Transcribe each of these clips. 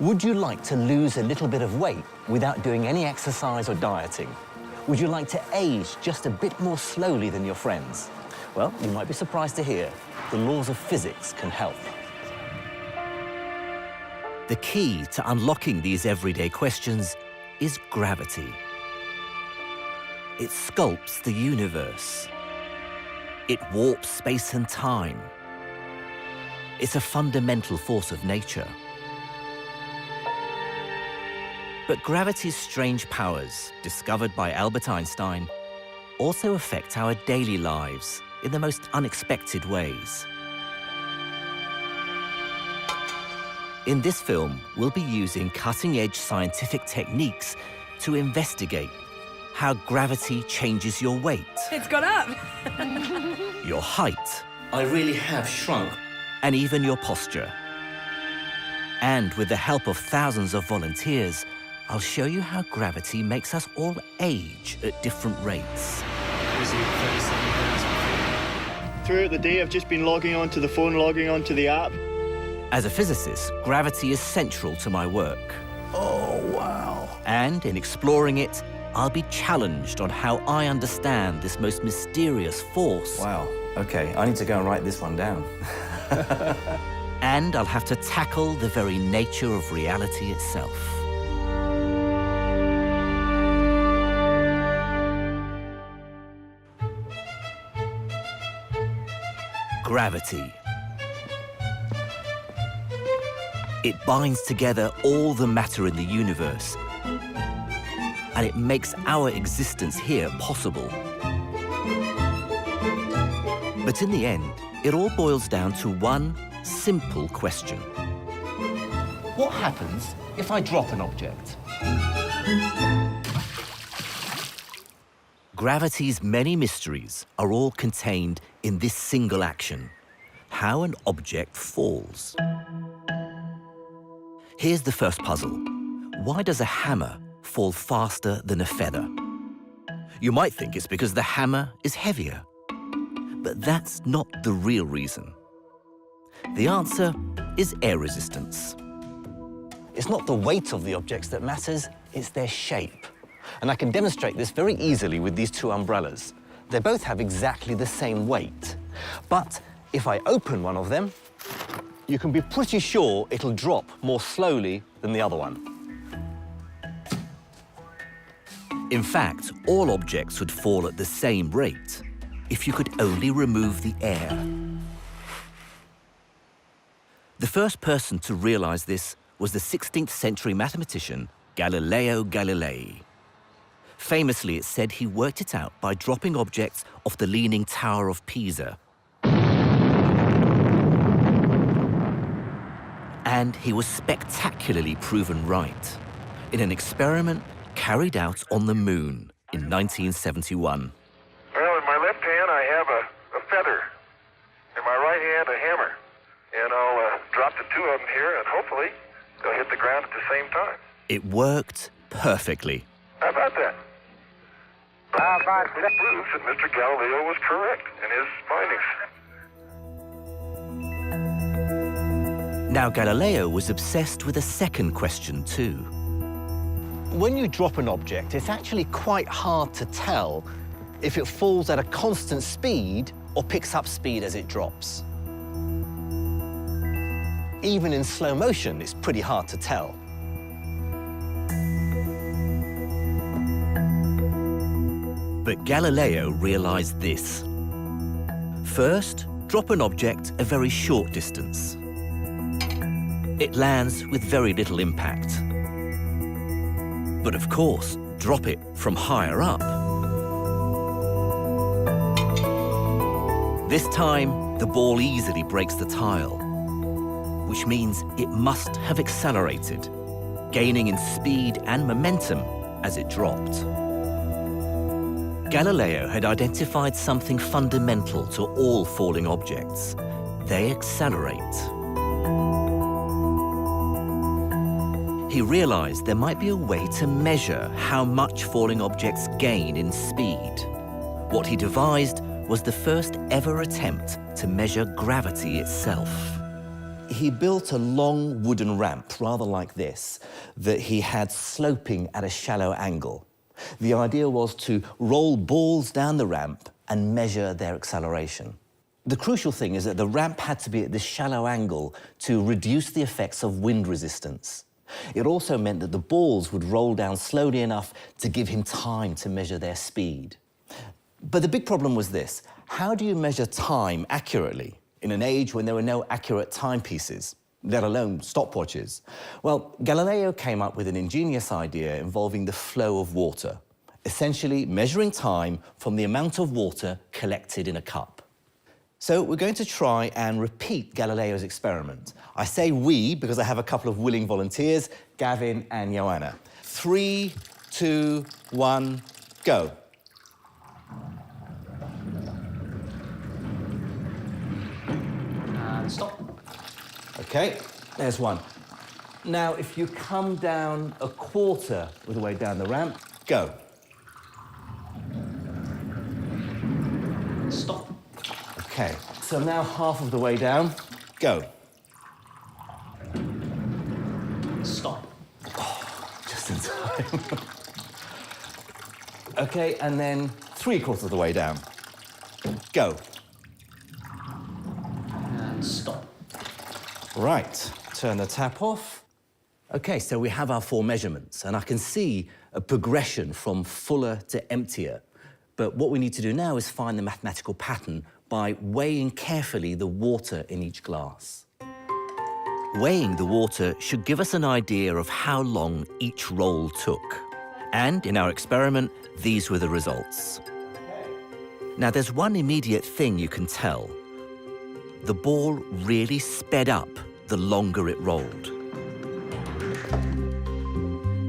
Would you like to lose a little bit of weight without doing any exercise or dieting? Would you like to age just a bit more slowly than your friends? Well, you might be surprised to hear the laws of physics can help. The key to unlocking these everyday questions is gravity. It sculpts the universe. It warps space and time. It's a fundamental force of nature. But gravity's strange powers, discovered by Albert Einstein, also affect our daily lives in the most unexpected ways. In this film, we'll be using cutting-edge scientific techniques to investigate how gravity changes your weight. It's gone up. Your height. I really have shrunk. And even your posture. And with the help of thousands of volunteers, I'll show you how gravity makes us all age at different rates. Throughout the day, I've just been logging onto the phone, logging onto the app. As a physicist, gravity is central to my work. Oh, wow. And in exploring it, I'll be challenged on how I understand this most mysterious force. Wow. Okay, I need to go and write this one down. And I'll have to tackle the very nature of reality itself. Gravity. It binds together all the matter in the universe, and it makes our existence here possible. But in the end, it all boils down to one simple question. What happens if I drop an object? Gravity's many mysteries are all contained in this single action: how an object falls. Here's the first puzzle. Why does a hammer fall faster than a feather? You might think it's because the hammer is heavier. But that's not the real reason. The answer is air resistance. It's not the weight of the objects that matters, it's their shape. And I can demonstrate this very easily with these two umbrellas. They both have exactly the same weight. But if I open one of them, you can be pretty sure it'll drop more slowly than the other one. In fact, all objects would fall at the same rate if you could only remove the air. The first person to realize this was the 16th century mathematician Galileo Galilei. Famously, it's said he worked it out by dropping objects off the Leaning Tower of Pisa. And he was spectacularly proven right in an experiment carried out on the moon in 1971. Well, in my left hand, I have a feather. In my right hand, a hammer. And I'll drop the two of them here, and hopefully they'll hit the ground at the same time. It worked perfectly. How about that? It proves that Mr. Galileo was correct in his findings. Now, Galileo was obsessed with a second question, too. When you drop an object, it's actually quite hard to tell if it falls at a constant speed or picks up speed as it drops. Even in slow motion, it's pretty hard to tell. But Galileo realized this. First, drop an object a very short distance. It lands with very little impact. But of course, drop it from higher up. This time, the ball easily breaks the tile, which means it must have accelerated, gaining in speed and momentum as it dropped. Galileo had identified something fundamental to all falling objects. They accelerate. He realized there might be a way to measure how much falling objects gain in speed. What he devised was the first ever attempt to measure gravity itself. he built a long wooden ramp, rather like this, that he had sloping at a shallow angle. The idea was to roll balls down the ramp and measure their acceleration. The crucial thing is that the ramp had to be at this shallow angle to reduce the effects of wind resistance. It also meant that the balls would roll down slowly enough to give him time to measure their speed. But the big problem was this: how do you measure time accurately in an age when there were no accurate timepieces, let alone stopwatches? Well, Galileo came up with an ingenious idea involving the flow of water, essentially measuring time from the amount of water collected in a cup. So we're going to try and repeat Galileo's experiment. I say we because I have a couple of willing volunteers, Gavin and Joanna. 3, 2, 1, go. And stop. Okay, there's one. Now, if you come down a quarter of the way down the ramp, go. Stop. Okay, so now half of the way down, go. Stop. Just in time. Okay, and then 3/4 of the way down, go. And stop. Right, turn the tap off. Okay, so we have our 4 measurements, and I can see a progression from fuller to emptier. But what we need to do now is find the mathematical pattern by weighing carefully the water in each glass. Weighing the water should give us an idea of how long each roll took. And in our experiment, these were the results. Now, there's one immediate thing you can tell. The ball really sped up the longer it rolled.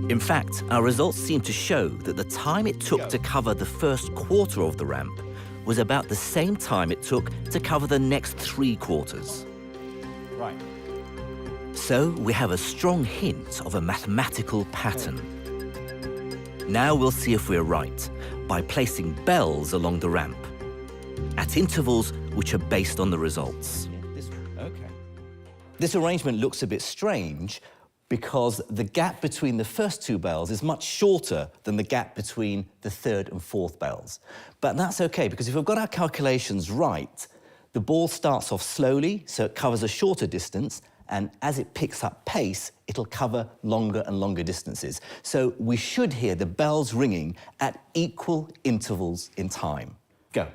In fact, our results seem to show that the time it took to cover the first quarter of the ramp was about the same time it took to cover the next 3 quarters. Right. So we have a strong hint of a mathematical pattern. Now we'll see if we're right by placing bells along the ramp at intervals which are based on the results. Okay. This arrangement looks a bit strange because the gap between the first 2 bells is much shorter than the gap between the 3rd and 4th bells. But that's okay, because if we've got our calculations right, the ball starts off slowly, so it covers a shorter distance, and as it picks up pace, it'll cover longer and longer distances. So we should hear the bells ringing at equal intervals in time. Go.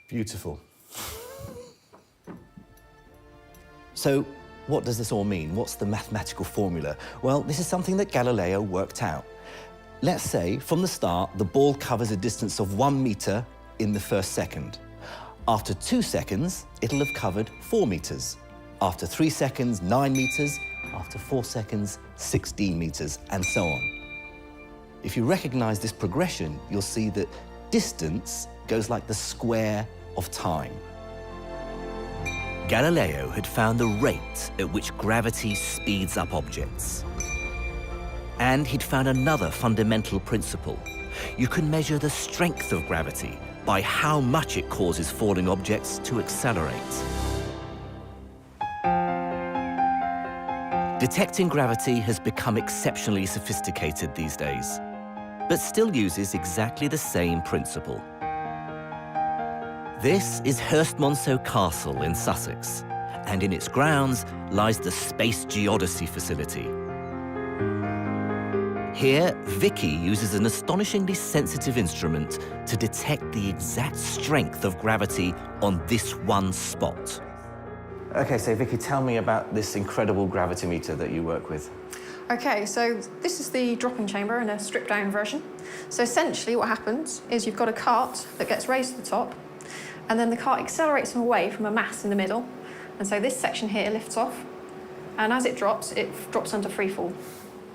Beautiful. So, what does this all mean? What's the mathematical formula? Well, this is something that Galileo worked out. Let's say, from the start, the ball covers a distance of 1 meter in the first second. After 2 seconds, it'll have covered 4 meters. After 3 seconds, 9 meters. After 4 seconds, 16 meters, and so on. If you recognize this progression, you'll see that distance goes like the square of time. Galileo had found the rate at which gravity speeds up objects. And he'd found another fundamental principle. You can measure the strength of gravity by how much it causes falling objects to accelerate. Detecting gravity has become exceptionally sophisticated these days, but still uses exactly the same principle. This is Hurstmonceau Castle in Sussex, and in its grounds lies the Space Geodesy facility. Here, Vicky uses an astonishingly sensitive instrument to detect the exact strength of gravity on this one spot. Okay, so Vicky, tell me about this incredible gravimeter that you work with. Okay, so this is the drop-in chamber in a stripped-down version. So essentially what happens is you've got a cart that gets raised to the top, and then the cart accelerates away from a mass in the middle. And so this section here lifts off, and as it drops under free fall.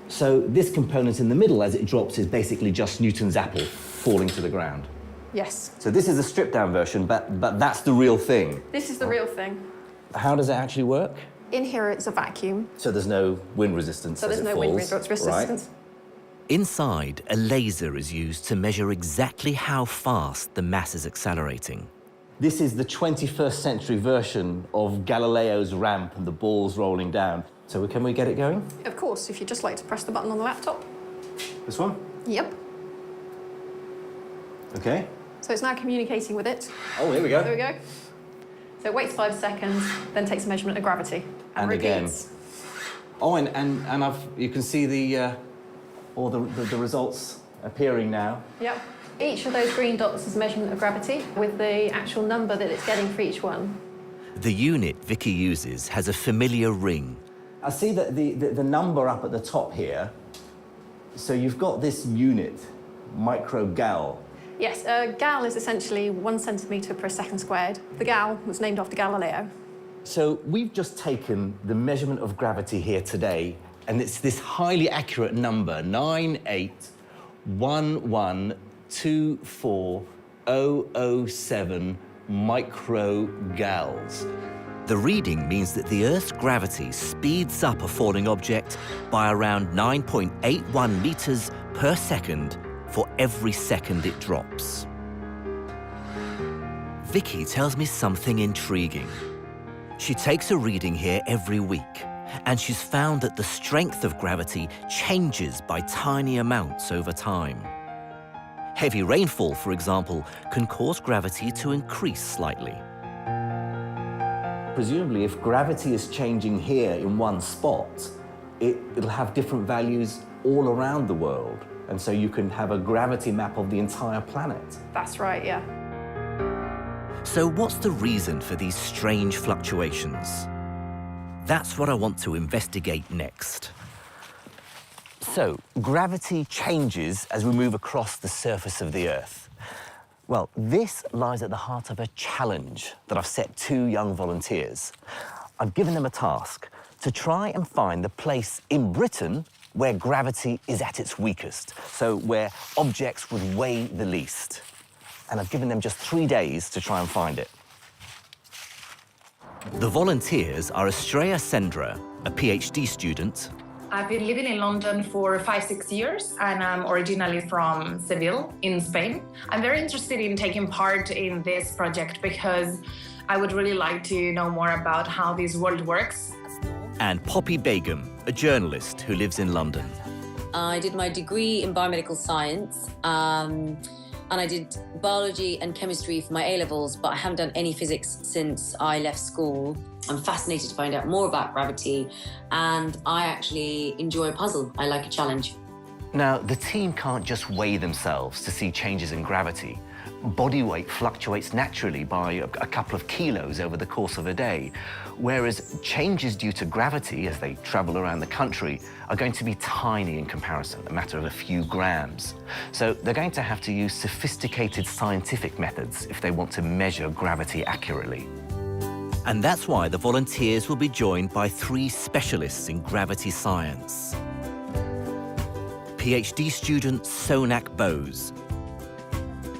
So this component in the middle, as it drops, is basically just Newton's apple falling to the ground. Yes. So this is a stripped-down version, but that's the real thing. This is the real thing. How does it actually work? In here it's a vacuum. So there's no wind resistance So as there's it no falls, wind resistance. right? Inside, a laser is used to measure exactly how fast the mass is accelerating. This is the 21st century version of Galileo's ramp and the balls rolling down. So can we get it going? Of course, if you'd just like to press the button on the laptop. This one? Yep. Okay. So it's now communicating with it. Oh, here we go. There we go. So it waits 5 seconds, then takes a measurement of gravity. And repeats. again. Oh, and you can see the results appearing now. Yep. Each of those green dots is a measurement of gravity with the actual number that it's getting for each one. The unit Vicky uses has a familiar ring. I see that the number up at the top here. So you've got this unit, microgal. Yes, gal is essentially 1 centimetre per second squared. The gal was named after Galileo. So we've just taken the measurement of gravity here today, and it's this highly accurate number, 981124007 microgals. The reading means that the Earth's gravity speeds up a falling object by around 9.81 meters per second for every second it drops. Vicky tells me something intriguing. She takes a reading here every week, and she's found that the strength of gravity changes by tiny amounts over time. Heavy rainfall, for example, can cause gravity to increase slightly. Presumably, if gravity is changing here in one spot, it'll have different values all around the world. And so you can have a gravity map of the entire planet. That's right, yeah. So what's the reason for these strange fluctuations? That's what I want to investigate next. So, gravity changes as we move across the surface of the Earth. Well, this lies at the heart of a challenge that I've set 2 young volunteers. I've given them a task to try and find the place in Britain where gravity is at its weakest, so where objects would weigh the least. And I've given them just 3 days to try and find it. The volunteers are Estrella Sendra, a PhD student. I've been living in London for 5-6 years, and I'm originally from Seville in Spain. I'm very interested in taking part in this project because I would really like to know more about how this world works. And Poppy Begum, a journalist who lives in London. I did my degree in biomedical science, and I did biology and chemistry for my A-levels, but I haven't done any physics since I left school. I'm fascinated to find out more about gravity, and I actually enjoy a puzzle. I like a challenge. Now, the team can't just weigh themselves to see changes in gravity. Body weight fluctuates naturally by a couple of kilos over the course of a day, whereas changes due to gravity as they travel around the country are going to be tiny in comparison, a matter of a few grams. So they're going to have to use sophisticated scientific methods if they want to measure gravity accurately. And that's why the volunteers will be joined by 3 specialists in gravity science. PhD student Sonak Bose.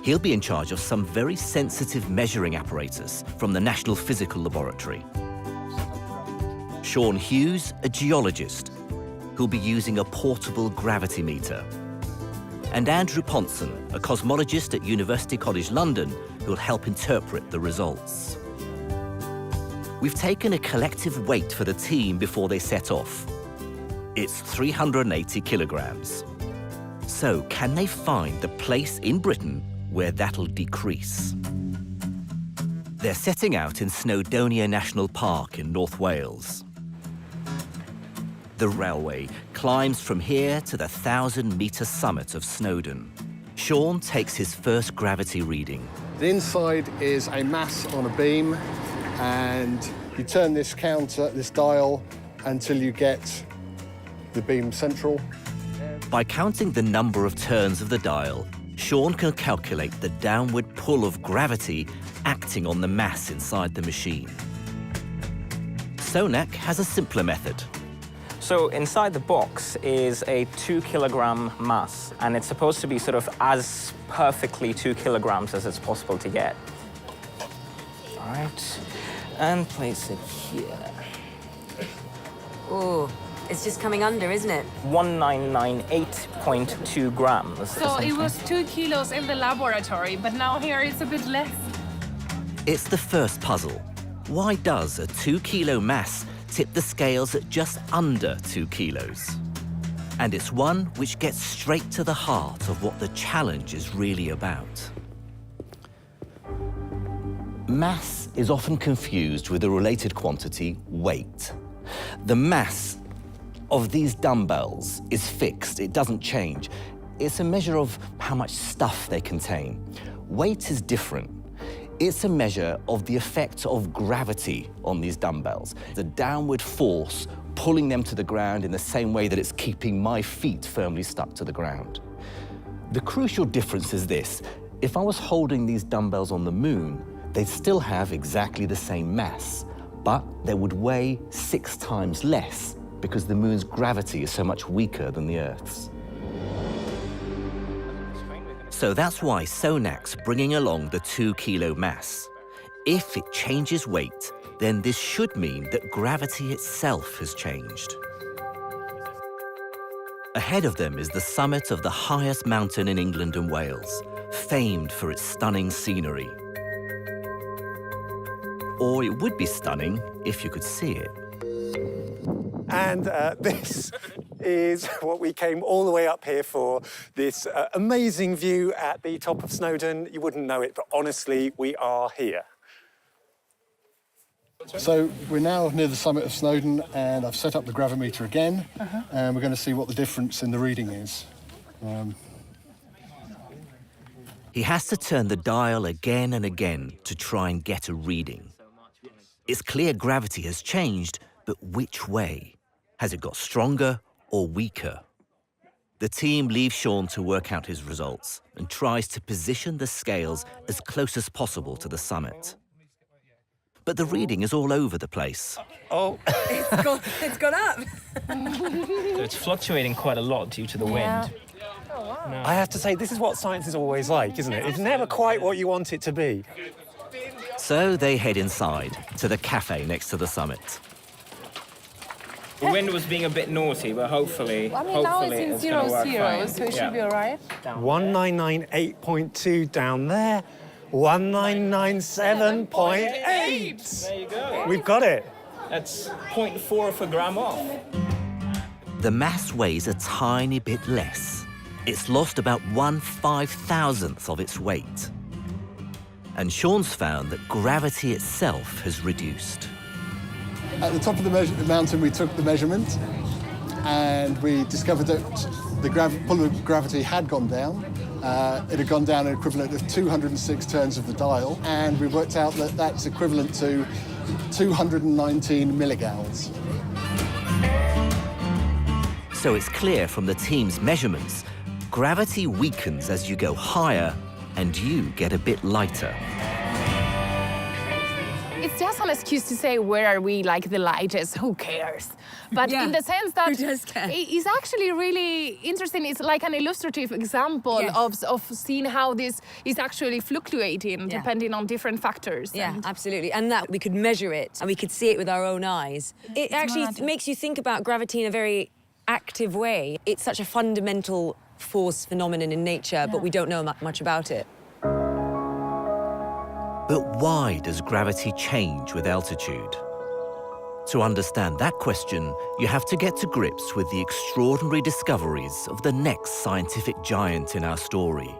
He'll be in charge of some very sensitive measuring apparatus from the National Physical Laboratory. Sean Hughes, a geologist, who'll be using a portable gravity meter. And Andrew Ponson, a cosmologist at University College London, who'll help interpret the results. We've taken a collective weight for the team before they set off. It's 380 kilograms. So can they find the place in Britain where that'll decrease? They're setting out in Snowdonia National Park in North Wales. The railway climbs from here to the 1,000-metre summit of Snowdon. Sean takes his first gravity reading. The inside is a mass on a beam, and you turn this counter, this dial, until you get the beam central. By counting the number of turns of the dial, Sean can calculate the downward pull of gravity acting on the mass inside the machine. Sonak has a simpler method. So inside the box is a 2-kilogram mass, and it's supposed to be sort of as perfectly 2 kilograms as it's possible to get. All right, and place it here. Oh, It's just coming under, isn't it? 1998.2 grams. So it was 2 kilos in the laboratory, but now here it's a bit less. It's the first puzzle. Why does a 2-kilo mass tip the scales at just under 2 kilos? And it's one which gets straight to the heart of what the challenge is really about. Mass is often confused with the related quantity, weight. The mass of these dumbbells is fixed, it doesn't change. It's a measure of how much stuff they contain. Weight is different. It's a measure of the effect of gravity on these dumbbells, the downward force pulling them to the ground in the same way that it's keeping my feet firmly stuck to the ground. The crucial difference is this: if I was holding these dumbbells on the moon, they'd still have exactly the same mass, but they would weigh 6 times less because the moon's gravity is so much weaker than the Earth's. So that's why Sonak's bringing along the 2-kilo mass. If it changes weight, then this should mean that gravity itself has changed. Ahead of them is the summit of the highest mountain in England and Wales, famed for its stunning scenery. Or it would be stunning if you could see it. And this is what we came all the way up here for, this amazing view at the top of Snowdon. You wouldn't know it, but honestly, we are here. So we're now near the summit of Snowdon, and I've set up the gravimeter again, and we're going to see what the difference in the reading is. He has to turn the dial again and again to try and get a reading. It's clear gravity has changed, but which way? Has it got stronger or weaker? The team leaves Sean to work out his results and tries to position the scales as close as possible to the summit. But the reading is all over the place. Oh, It's gone up. So it's fluctuating quite a lot due to the wind. I have to say, this is what science is always like, isn't it? It's never quite what you want it to be. So they head inside to the cafe next to the summit. The wind was being a bit naughty, but hopefully, I mean, now it's in it's gonna work 0, fine. so it should be all right. 1998.2 down there, 1997.8. There you go. We've got it. That's 0.4 of a gram off. The mass weighs a tiny bit less. It's lost about 1/5000th of its weight. And Sean's found that gravity itself has reduced. At the top of the mountain, we took the measurement, and we discovered that the pull of gravity had gone down. It had gone down an equivalent of 206 turns of the dial, and we worked out that that's equivalent to 219 milligals. So it's clear from the team's measurements, gravity weakens as you go higher and you get a bit lighter. It's just an excuse to say, where are we, like the lightest? Who cares? But in the sense that Who does care? it's actually really interesting. It's like an illustrative example of seeing how this is actually fluctuating depending on different factors. Yeah, absolutely. And that we could measure it and we could see it with our own eyes. It actually makes you think about gravity in a very active way. It's such a fundamental force phenomenon in nature, but we don't know much about it. But why does gravity change with altitude? To understand that question, you have to get to grips with the extraordinary discoveries of the next scientific giant in our story,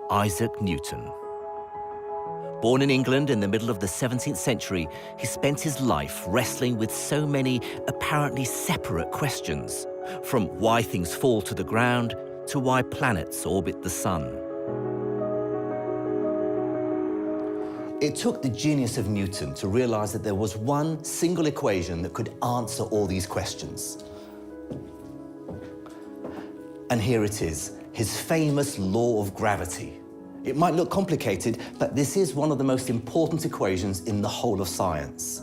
Isaac Newton. Born in England in the middle of the 17th century, he spent his life wrestling with so many apparently separate questions, from why things fall to the ground to why planets orbit the sun. It took the genius of Newton to realize that there was one single equation that could answer all these questions. And here it is, his famous law of gravity. It might look complicated, but this is one of the most important equations in the whole of science.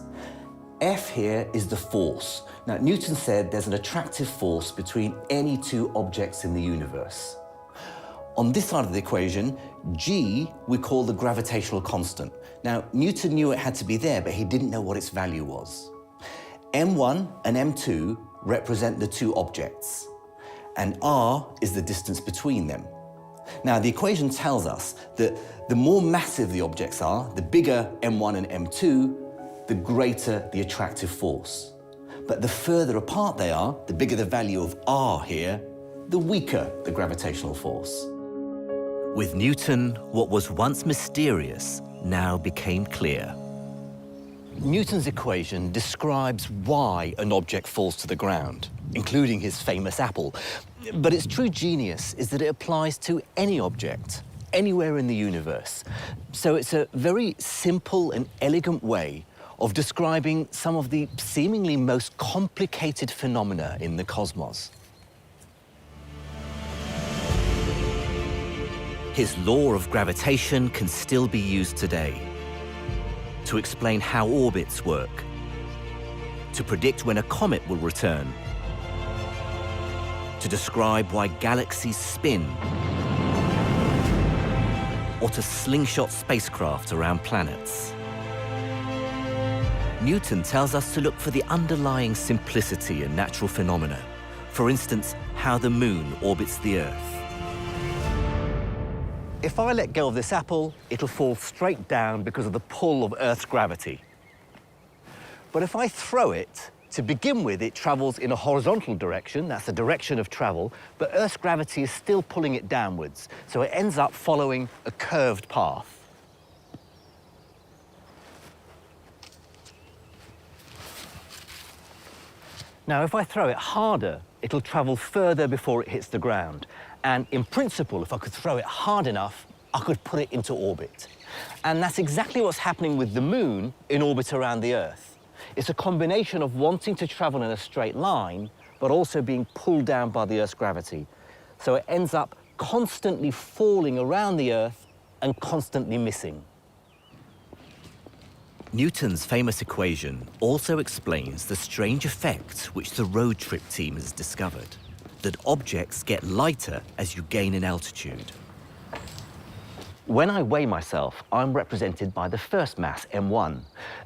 F here is the force. Now, Newton said there's an attractive force between any two objects in the universe. On this side of the equation, G we call the gravitational constant. Now, Newton knew it had to be there, but he didn't know what its value was. M1 and M2 represent the two objects, and r is the distance between them. Now, the equation tells us that the more massive the objects are, the bigger m1 and m2, the greater the attractive force. But the further apart they are, the bigger the value of r here, the weaker the gravitational force. With Newton, what was once mysterious now became clear. Newton's equation describes why an object falls to the ground, including his famous apple. But its true genius is that it applies to any object, anywhere in the universe. So it's a very simple and elegant way of describing some of the seemingly most complicated phenomena in the cosmos. His law of gravitation can still be used today to explain how orbits work, to predict when a comet will return, to describe why galaxies spin, or to slingshot spacecraft around planets. Newton tells us to look for the underlying simplicity in natural phenomena. For instance, how the moon orbits the Earth. If I let go of this apple, it'll fall straight down because of the pull of Earth's gravity. But if I throw it, to begin with, it travels in a horizontal direction, that's the direction of travel, but Earth's gravity is still pulling it downwards, so it ends up following a curved path. Now, if I throw it harder, it'll travel further before it hits the ground. And in principle, if I could throw it hard enough, I could put it into orbit. And that's exactly what's happening with the moon in orbit around the Earth. It's a combination of wanting to travel in a straight line, but also being pulled down by the Earth's gravity. So it ends up constantly falling around the Earth and constantly missing. Newton's famous equation also explains the strange effect which the road trip team has discovered, that objects get lighter as you gain in altitude. When I weigh myself, I'm represented by the first mass, m1.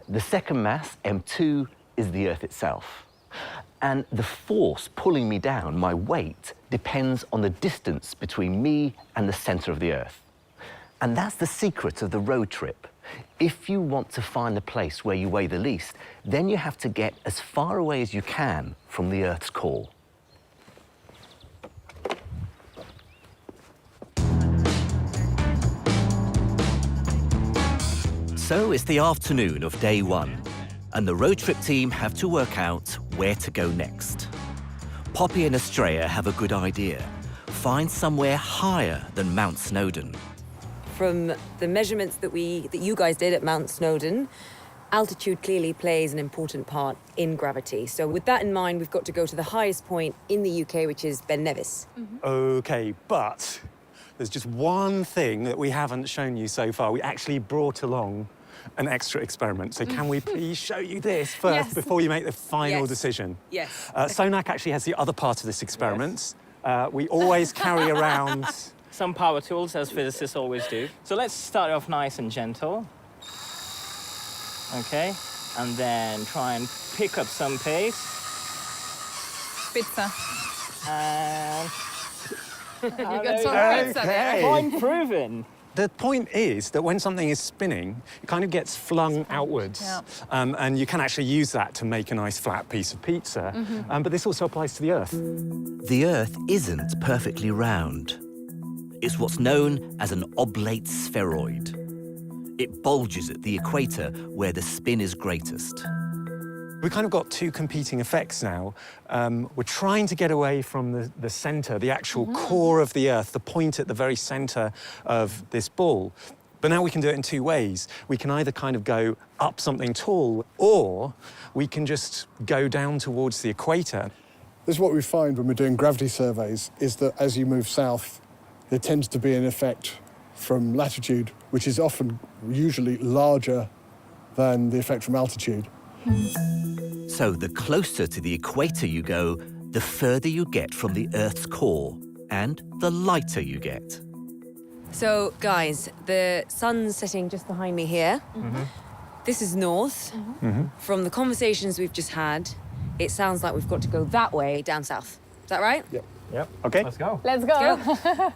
The second mass, m2, is the Earth itself. And the force pulling me down, my weight, depends on the distance between me and the center of the Earth. And that's the secret of the road trip. If you want to find the place where you weigh the least, then you have to get as far away as you can from the Earth's core. So it's the afternoon of day one, and the road trip team have to work out where to go next. Poppy and Estrella have a good idea. Find somewhere higher than Mount Snowdon. From the measurements that you guys did at Mount Snowdon, altitude clearly plays an important part in gravity. So with that in mind, we've got to go to the highest point in the UK, which is Ben Nevis. OK, but there's just one thing that we haven't shown you so far. We actually brought along an extra experiment. So can we please show you this first before you make the final decision? Yes. Sonak actually has the other part of this experiment. We always carry around some power tools, as physicists always do. So let's start off nice and gentle. OK, and then try and pick up some pace. Pizza. And you got some pizza there. Point proven. The point is that when something is spinning, it kind of gets flung outwards. Yeah. And you can actually use that to make a nice flat piece of pizza. But this also applies to the Earth. The Earth isn't perfectly round. It's what's known as an oblate spheroid. It bulges at the equator where the spin is greatest. We've kind of got two competing effects now. We're trying to get away from the center, the actual core of the Earth, the point at the very center of this ball. But now we can do it in two ways. We can either kind of go up something tall, or we can just go down towards the equator. This is what we find when we're doing gravity surveys, is that as you move south, there tends to be an effect from latitude, which is often usually larger than the effect from altitude. So the closer to the equator you go, the further you get from the Earth's core, and the lighter you get. So, guys, the sun's setting just behind me here. This is north. From the conversations we've just had, it sounds like we've got to go that way down south. Is that right? Yep. Yep. OK. Let's go. Let's go.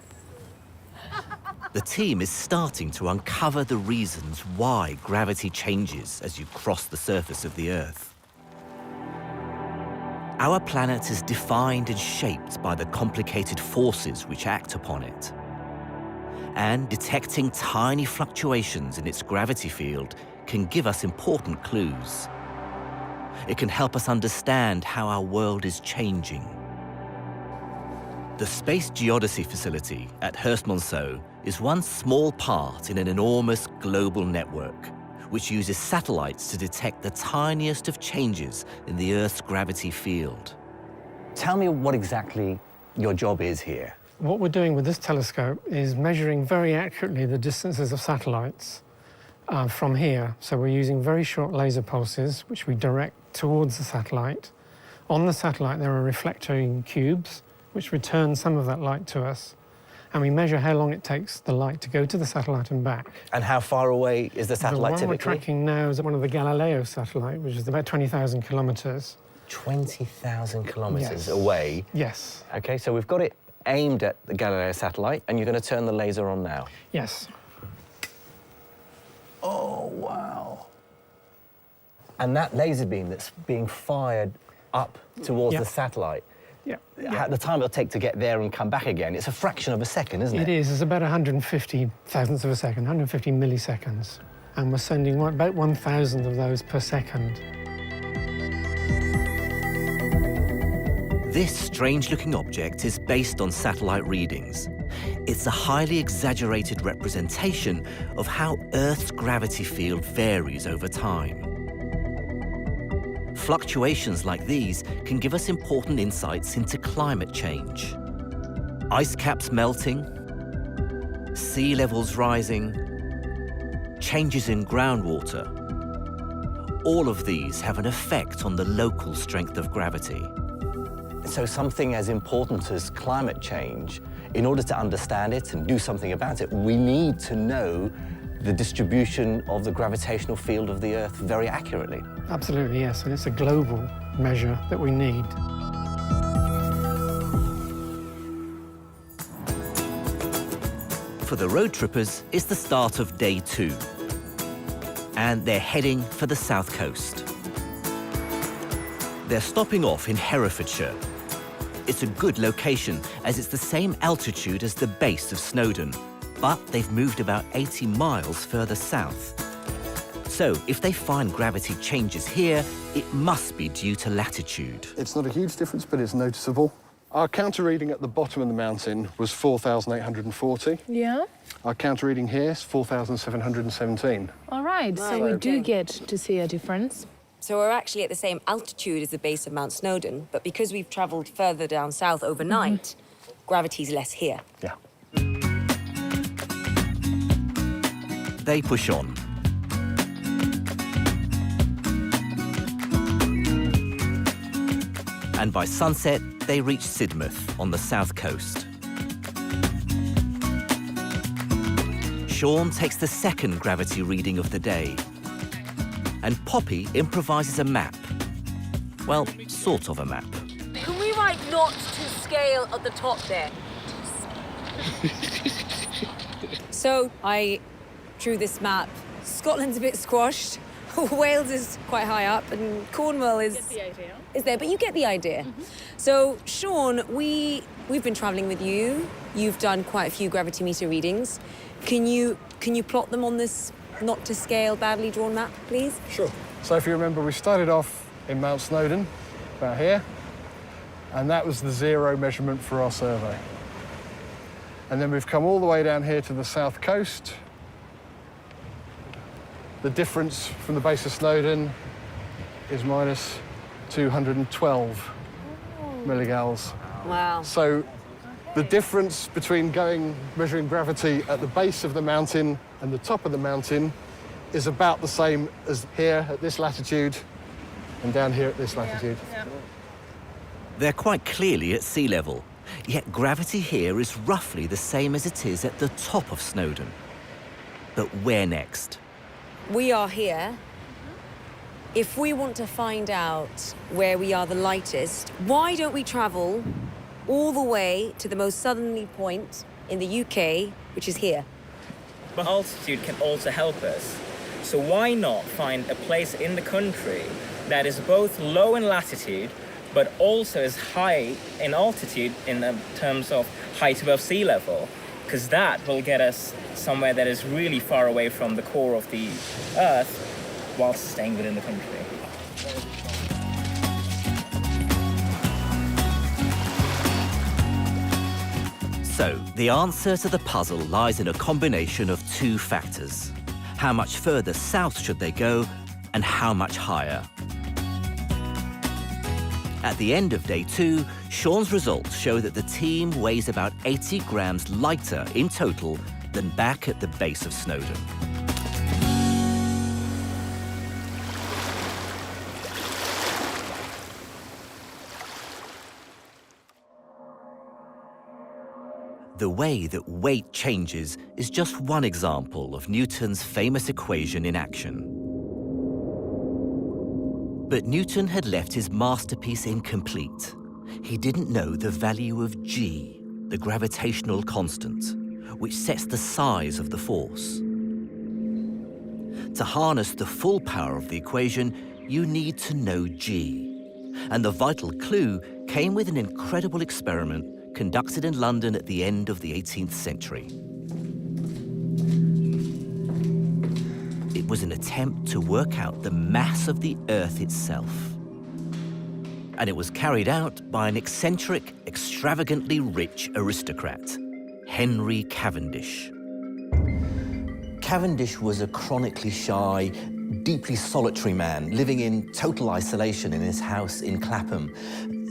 The team is starting to uncover the reasons why gravity changes as you cross the surface of the Earth. Our planet is defined and shaped by the complicated forces which act upon it. And detecting tiny fluctuations in its gravity field can give us important clues. It can help us understand how our world is changing. The Space Geodesy Facility at Hurst-Monceau is one small part in an enormous global network, which uses satellites to detect the tiniest of changes in the Earth's gravity field. Tell me what exactly your job is here. What we're doing with this telescope is measuring very accurately the distances of satellites from here. So we're using very short laser pulses, which we direct towards the satellite. On the satellite, there are reflecting cubes, which return some of that light to us. And we measure how long it takes the light to go to the satellite and back. And how far away is the satellite typically? The one typically? we're tracking now is one of the Galileo satellite, which is about 20,000 kilometers. 20,000 kilometers Yes. away? Yes. OK, so we've got it aimed at the Galileo satellite, and you're going to turn the laser on now? Yes. Oh, wow. And that laser beam that's being fired up towards the satellite, the time it'll take to get there and come back again, it's a fraction of a second, isn't it? It is. It's about 150 thousandths of a second, 150 milliseconds. And we're sending about 1,000 of those per second. This strange-looking object is based on satellite readings. It's a highly exaggerated representation of how Earth's gravity field varies over time. Fluctuations like these can give us important insights into climate change. Ice caps melting, sea levels rising, changes in groundwater. All of these have an effect on the local strength of gravity. So something as important as climate change, in order to understand it and do something about it, we need to know the distribution of the gravitational field of the Earth very accurately. Absolutely, yes. And it's a global measure that we need. For the road trippers, it's the start of day 2. And they're heading for the south coast. They're stopping off in Herefordshire. It's a good location, as it's the same altitude as the base of Snowdon, but they've moved about 80 miles further south. So if they find gravity changes here, it must be due to latitude. It's not a huge difference, but it's noticeable. Our counter reading at the bottom of the mountain was 4,840. Yeah. Our counter reading here is 4,717. All right, so we do get to see a difference. So we're actually at the same altitude as the base of Mount Snowdon, but because we've travelled further down south overnight, gravity's less here. Yeah. They push on. And by sunset, they reach Sidmouth on the south coast. Sean takes the second gravity reading of the day. And Poppy improvises a map. Well, sort of a map. Can we write not to scale at the top there? So I drew this map. Scotland's a bit squashed. Wales is quite high up, and Cornwall is there, but you get the idea. So, Sean, we've been travelling with you. You've done quite a few gravity meter readings. Can you plot them on this not to scale badly drawn map, please? Sure. So if you remember, we started off in Mount Snowdon, about here, and that was the 0 measurement for our survey. And then we've come all the way down here to the south coast. The difference from the base of Snowdon is minus 212 milligals. Wow. So the difference between measuring gravity at the base of the mountain and the top of the mountain is about the same as here at this latitude and down here at this latitude. Yeah. They're quite clearly at sea level, yet gravity here is roughly the same as it is at the top of Snowdon. But where next? We are here, if we want to find out where we are the lightest, why don't we travel all the way to the most southerly point in the UK, which is here? But altitude can also help us. So why not find a place in the country that is both low in latitude, but also is high in altitude in terms of height above sea level? Because that will get us somewhere that is really far away from the core of the Earth, whilst staying within the country. So, the answer to the puzzle lies in a combination of two factors. How much further south should they go, and how much higher? At the end of day 2, Sean's results show that the team weighs about 80 grams lighter in total than back at the base of Snowdon. The way that weight changes is just one example of Newton's famous equation in action. But Newton had left his masterpiece incomplete. He didn't know the value of G, the gravitational constant, which sets the size of the force. To harness the full power of the equation, you need to know G. And the vital clue came with an incredible experiment conducted in London at the end of the 18th century. It was an attempt to work out the mass of the Earth itself. And it was carried out by an eccentric, extravagantly rich aristocrat, Henry Cavendish. Cavendish was a chronically shy, deeply solitary man living in total isolation in his house in Clapham.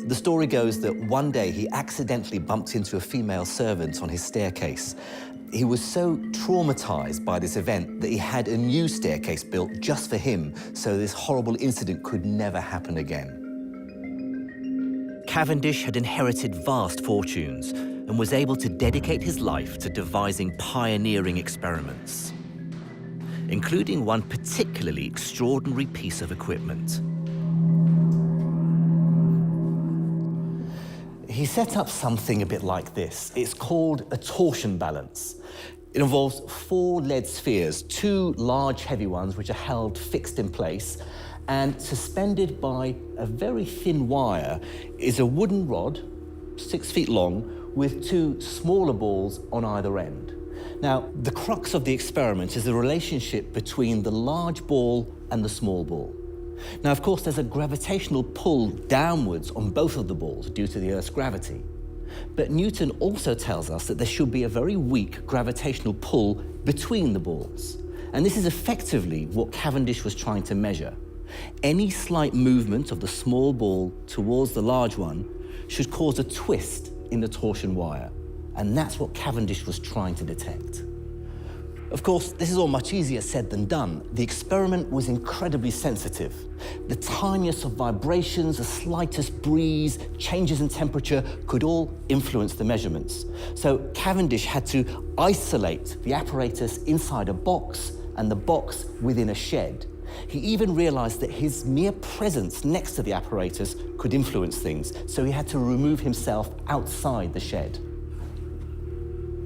The story goes that one day he accidentally bumped into a female servant on his staircase. He was so traumatized by this event that he had a new staircase built just for him, so this horrible incident could never happen again. Cavendish had inherited vast fortunes and was able to dedicate his life to devising pioneering experiments, including one particularly extraordinary piece of equipment. He set up something a bit like this. It's called a torsion balance. It involves 4 lead spheres, 2 large heavy ones which are held fixed in place, and suspended by a very thin wire is a wooden rod, 6 feet long, with 2 smaller balls on either end. Now, the crux of the experiment is the relationship between the large ball and the small ball. Now, of course, there's a gravitational pull downwards on both of the balls due to the Earth's gravity. But Newton also tells us that there should be a very weak gravitational pull between the balls. And this is effectively what Cavendish was trying to measure. Any slight movement of the small ball towards the large one should cause a twist in the torsion wire. And that's what Cavendish was trying to detect. Of course, this is all much easier said than done. The experiment was incredibly sensitive. The tiniest of vibrations, the slightest breeze, changes in temperature could all influence the measurements. So Cavendish had to isolate the apparatus inside a box and the box within a shed. He even realized that his mere presence next to the apparatus could influence things, so he had to remove himself outside the shed.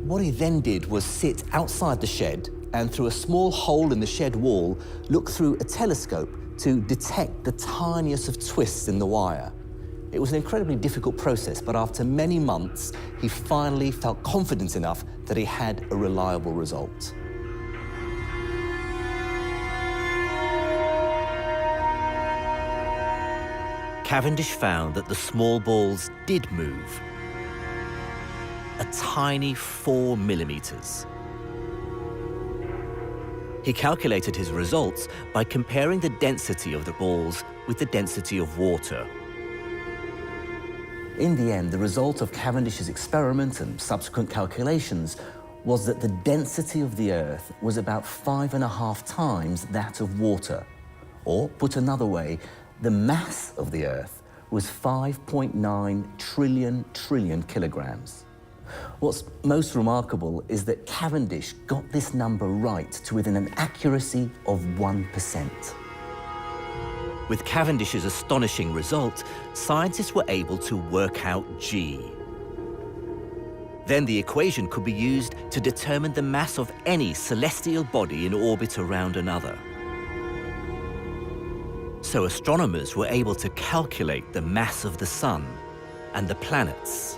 What he then did was sit outside the shed and through a small hole in the shed wall, look through a telescope to detect the tiniest of twists in the wire. It was an incredibly difficult process, but after many months, he finally felt confident enough that he had a reliable result. Cavendish found that the small balls did move, a tiny 4 millimeters. He calculated his results by comparing the density of the balls with the density of water. In the end, the result of Cavendish's experiment and subsequent calculations was that the density of the Earth was about 5.5 times that of water. Or, put another way, the mass of the Earth was 5.9 trillion kilograms. What's most remarkable is that Cavendish got this number right to within an accuracy of 1%. With Cavendish's astonishing result, scientists were able to work out G. Then the equation could be used to determine the mass of any celestial body in orbit around another. So astronomers were able to calculate the mass of the Sun, and the planets,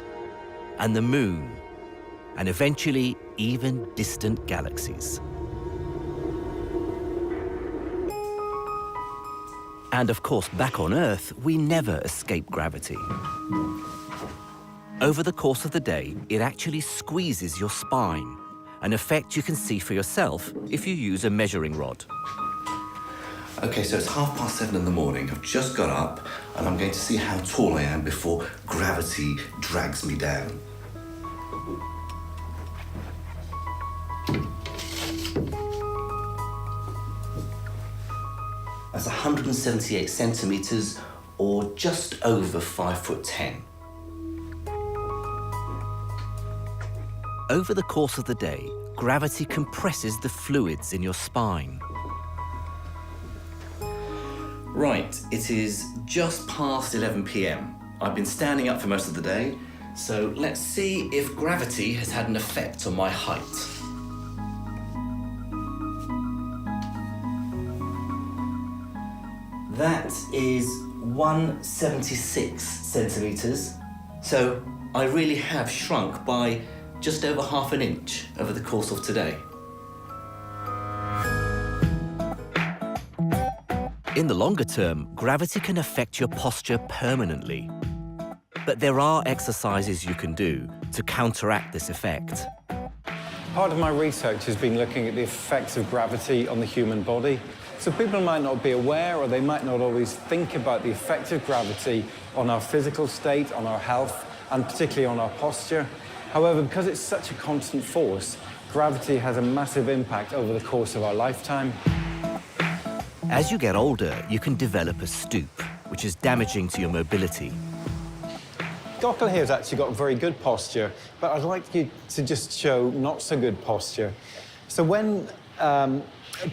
and the Moon, and eventually even distant galaxies. And of course, back on Earth, we never escape gravity. Over the course of the day, it actually squeezes your spine, an effect you can see for yourself if you use a measuring rod. Okay, so it's 7:30 in the morning. I've just got up and I'm going to see how tall I am before gravity drags me down. That's 178 centimeters, or just over 5'10". Over the course of the day, gravity compresses the fluids in your spine. Right, it is just past 11 p.m. I've been standing up for most of the day, so let's see if gravity has had an effect on my height. That is 176 centimeters, so I really have shrunk by just over ½ an inch over the course of today. In the longer term, gravity can affect your posture permanently. But there are exercises you can do to counteract this effect. Part of my research has been looking at the effects of gravity on the human body. So people might not be aware, or they might not always think about the effect of gravity on our physical state, on our health, and particularly on our posture. However, because it's such a constant force, gravity has a massive impact over the course of our lifetime. As you get older, you can develop a stoop, which is damaging to your mobility. Gokul here has actually got very good posture, but I'd like you to just show not so good posture. So when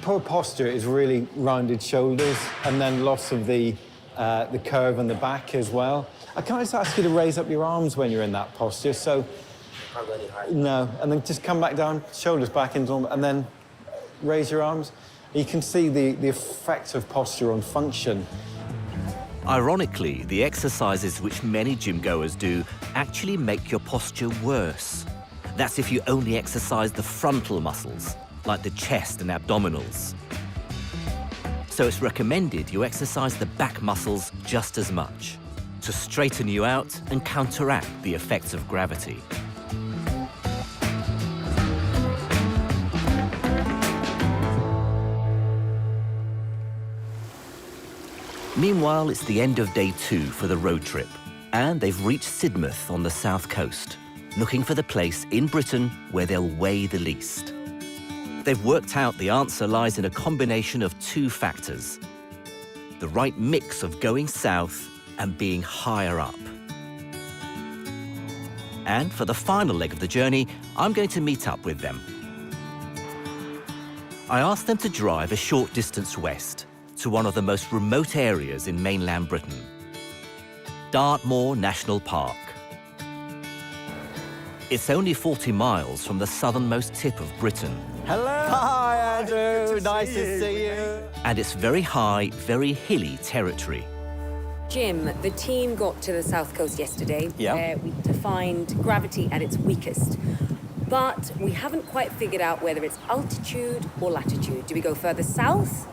poor posture is really rounded shoulders and then loss of the curve in the back as well. Can I just ask you to raise up your arms when you're in that posture? So, no, and then just come back down, shoulders back into normal, and then raise your arms. You can see the effect of posture on function. Ironically, the exercises which many gym goers do actually make your posture worse. That's if you only exercise the frontal muscles, like the chest and abdominals. So it's recommended you exercise the back muscles just as much, to straighten you out and counteract the effects of gravity. Meanwhile, it's the end of day 2 for the road trip, and they've reached Sidmouth on the south coast, looking for the place in Britain where they'll weigh the least. They've worked out the answer lies in a combination of 2 factors: the right mix of going south and being higher up. And for the final leg of the journey, I'm going to meet up with them. I asked them to drive a short distance west to one of the most remote areas in mainland Britain, Dartmoor National Park. It's only 40 miles from the southernmost tip of Britain. Hello! Hi, Andrew! Nice to see you! And it's very high, very hilly territory. Jim, the team got to the south coast yesterday to find gravity at its weakest. But we haven't quite figured out whether it's altitude or latitude. Do we go further south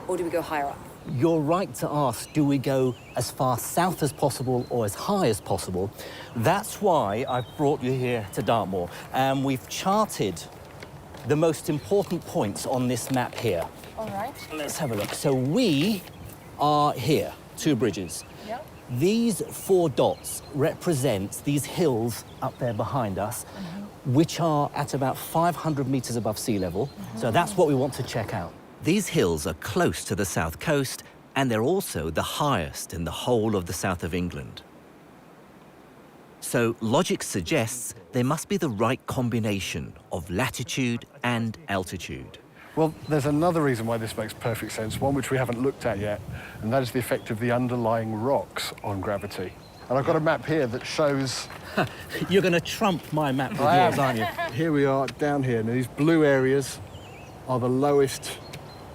or do we go higher up? You're right to ask, do we go as far south as possible or as high as possible? That's why I've brought you here to Dartmoor, and we've charted the most important points on this map here. All right. Let's have a look. So we are here, 2 bridges. Yeah. These 4 dots represent these hills up there behind us, which are at about 500 meters above sea level. So that's what we want to check out. These hills are close to the south coast, and they're also the highest in the whole of the south of England. So logic suggests there must be the right combination of latitude and altitude. Well, there's another reason why this makes perfect sense, one which we haven't looked at yet, and that is the effect of the underlying rocks on gravity. And I've got a map here that shows... You're going to trump my map with yours, aren't you? Here we are, down here. Now, these blue areas are the lowest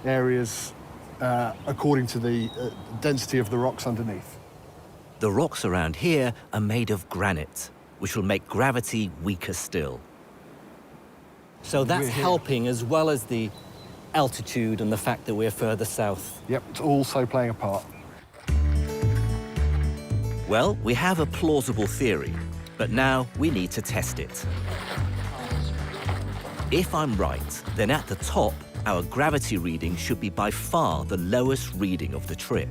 areas according to the density of the rocks underneath. The rocks around here are made of granite, which will make gravity weaker still. So that's helping as well as the altitude and the fact that we're further south. Yep, it's also playing a part. Well, we have a plausible theory, but now we need to test it. If I'm right, then at the top, our gravity reading should be by far the lowest reading of the trip.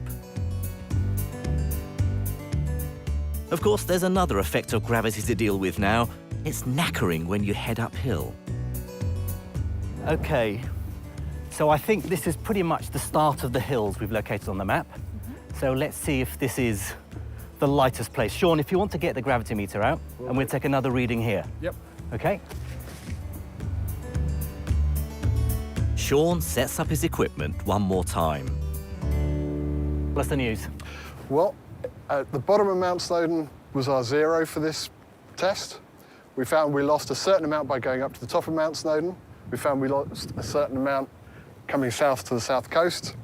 Of course, there's another effect of gravity to deal with now. It's knackering when you head uphill. OK, so I think this is pretty much the start of the hills we've located on the map. So let's see if this is the lightest place. Sean, if you want to get the gravity meter out, and we'll take another reading here. Yep. OK? Sean sets up his equipment one more time. What's the news? Well, at the bottom of Mount Snowdon was our 0 for this test. We found we lost a certain amount by going up to the top of Mount Snowdon. We found we lost a certain amount coming south to the south coast.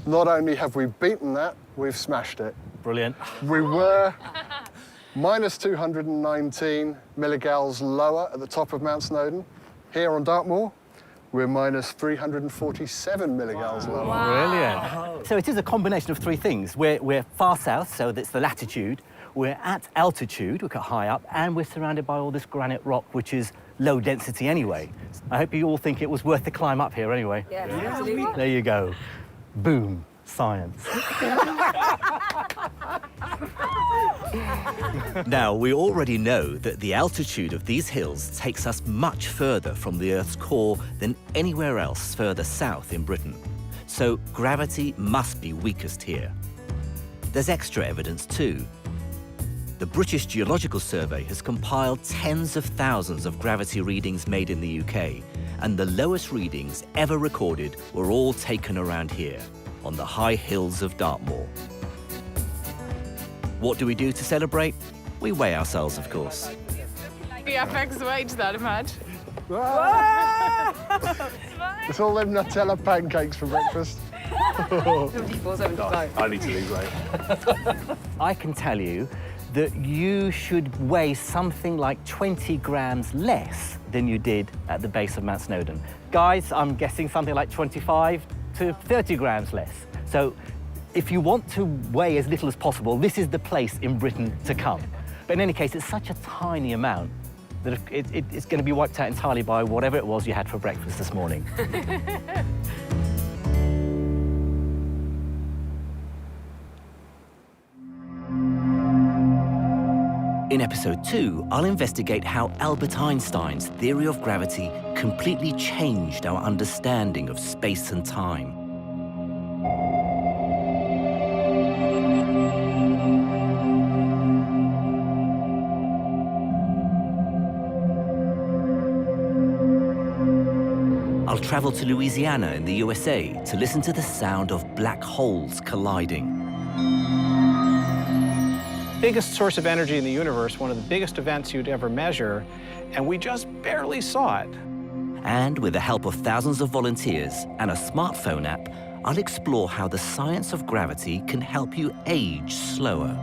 Not only have we beaten that, we've smashed it. Brilliant. We were minus 219 milligals lower at the top of Mount Snowdon. Here on Dartmoor, we're minus 347 milligals lower. Brilliant. So it is a combination of three things. We're far south, so that's the latitude. We're at altitude, we're quite high up, and we're surrounded by all this granite rock, which is low density anyway. I hope you all think it was worth the climb up here anyway. Yeah, absolutely. There you go. Boom. Science. Now, we already know that the altitude of these hills takes us much further from the Earth's core than anywhere else further south in Britain. So gravity must be weakest here. There's extra evidence too. The British Geological Survey has compiled tens of thousands of gravity readings made in the UK, and the lowest readings ever recorded were all taken around here, on the high hills of Dartmoor. What do we do to celebrate? We weigh ourselves, of course. The FX weight that much. It's all them Nutella pancakes for breakfast. 74.75. I need to lose weight. I can tell you that you should weigh something like 20 grams less than you did at the base of Mount Snowdon. Guys, I'm guessing something like 25 to 30 grams less. So if you want to weigh as little as possible, this is the place in Britain to come. But in any case, it's such a tiny amount that it's going to be wiped out entirely by whatever it was you had for breakfast this morning. In episode 2, I'll investigate how Albert Einstein's theory of gravity completely changed our understanding of space and time. I'll travel to Louisiana in the USA to listen to the sound of black holes colliding. Biggest source of energy in the universe, one of the biggest events you'd ever measure, and we just barely saw it. And with the help of thousands of volunteers and a smartphone app, I'll explore how the science of gravity can help you age slower.